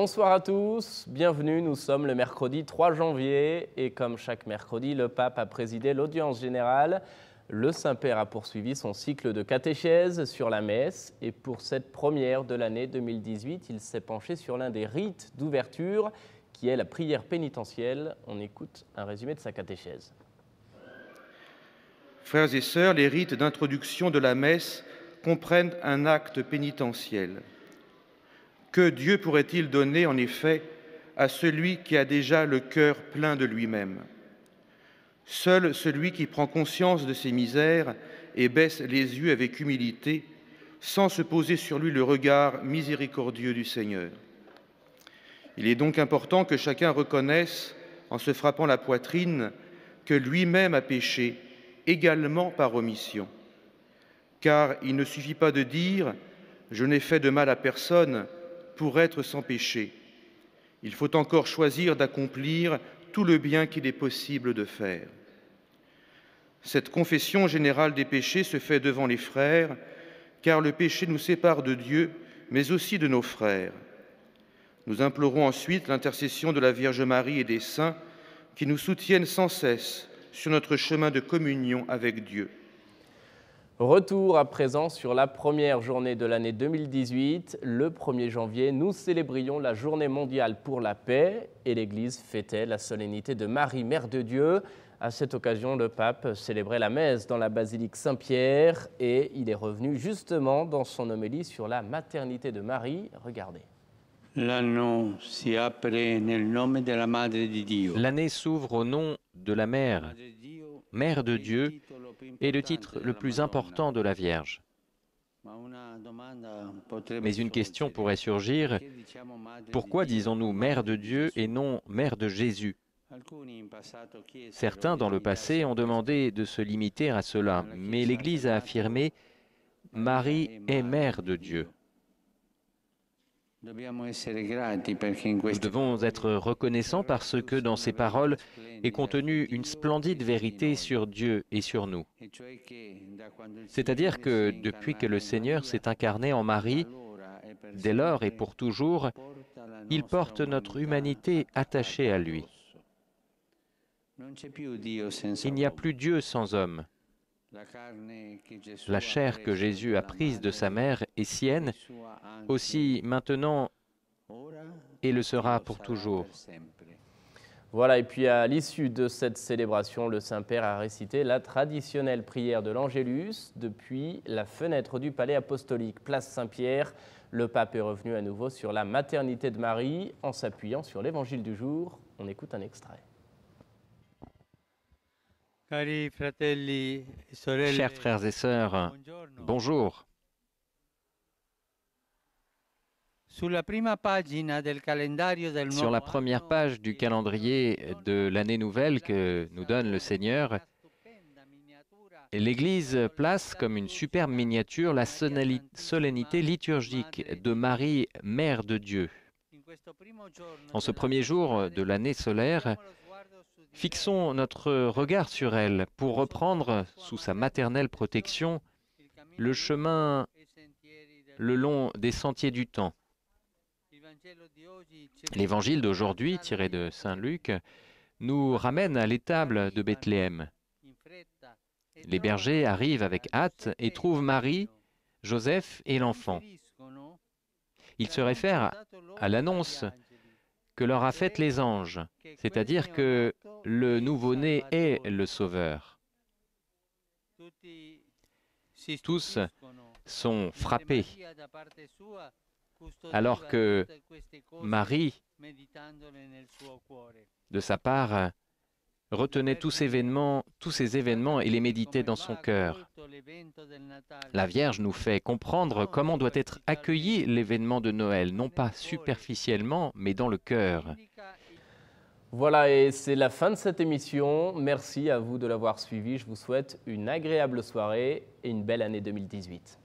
Bonsoir à tous, bienvenue, nous sommes le mercredi 3 janvier et comme chaque mercredi, le pape a présidé l'audience générale. Le Saint-Père a poursuivi son cycle de catéchèse sur la messe et pour cette première de l'année 2018, il s'est penché sur l'un des rites d'ouverture qui est la prière pénitentielle. On écoute un résumé de sa catéchèse. Frères et sœurs, les rites d'introduction de la messe comprennent un acte pénitentiel. Que Dieu pourrait-il donner, en effet, à celui qui a déjà le cœur plein de lui-même? Seul celui qui prend conscience de ses misères et baisse les yeux avec humilité, sans se poser sur lui le regard miséricordieux du Seigneur. Il est donc important que chacun reconnaisse, en se frappant la poitrine, que lui-même a péché, également par omission. Car il ne suffit pas de dire « je n'ai fait de mal à personne » pour être sans péché. Il faut encore choisir d'accomplir tout le bien qu'il est possible de faire. Cette confession générale des péchés se fait devant les frères, car le péché nous sépare de Dieu, mais aussi de nos frères. Nous implorons ensuite l'intercession de la Vierge Marie et des saints qui nous soutiennent sans cesse sur notre chemin de communion avec Dieu. Retour à présent sur la première journée de l'année 2018. Le 1er janvier, nous célébrions la Journée mondiale pour la paix et l'Église fêtait la solennité de Marie, Mère de Dieu. À cette occasion, le pape célébrait la messe dans la basilique Saint-Pierre et il est revenu justement dans son homélie sur la maternité de Marie. Regardez. L'anno si apre nel nome della Madre di Dio. L'année s'ouvre au nom de la Mère, Mère de Dieu, est le titre le plus important de la Vierge. Mais une question pourrait surgir, pourquoi disons-nous Mère de Dieu et non Mère de Jésus? Certains dans le passé ont demandé de se limiter à cela, mais l'Église a affirmé « Marie est Mère de Dieu ». Nous devons être reconnaissants parce que dans ces paroles est contenue une splendide vérité sur Dieu et sur nous. C'est-à-dire que depuis que le Seigneur s'est incarné en Marie, dès lors et pour toujours, il porte notre humanité attachée à lui. Il n'y a plus Dieu sans homme. La chair que Jésus a prise de sa mère est sienne, aussi maintenant et le sera pour toujours. Voilà, et puis à l'issue de cette célébration, le Saint-Père a récité la traditionnelle prière de l'Angélus depuis la fenêtre du palais apostolique, place Saint-Pierre. Le pape est revenu à nouveau sur la maternité de Marie en s'appuyant sur l'évangile du jour. On écoute un extrait. Chers frères et sœurs, bonjour. Sur la première page du calendrier de l'année nouvelle que nous donne le Seigneur, l'Église place comme une superbe miniature la solennité liturgique de Marie, Mère de Dieu. En ce premier jour de l'année solaire, fixons notre regard sur elle pour reprendre, sous sa maternelle protection, le chemin le long des sentiers du temps. L'évangile d'aujourd'hui, tiré de Saint Luc, nous ramène à l'étable de Bethléem. Les bergers arrivent avec hâte et trouvent Marie, Joseph et l'enfant. Ils se réfèrent à l'annonce que leur a faite les anges, c'est-à-dire que le nouveau-né est le Sauveur. Tous sont frappés, alors que Marie, de sa part, retenait tous ces événements et les méditait dans son cœur. La Vierge nous fait comprendre comment doit être accueilli l'événement de Noël, non pas superficiellement, mais dans le cœur. Voilà, et c'est la fin de cette émission. Merci à vous de l'avoir suivi. Je vous souhaite une agréable soirée et une belle année 2018.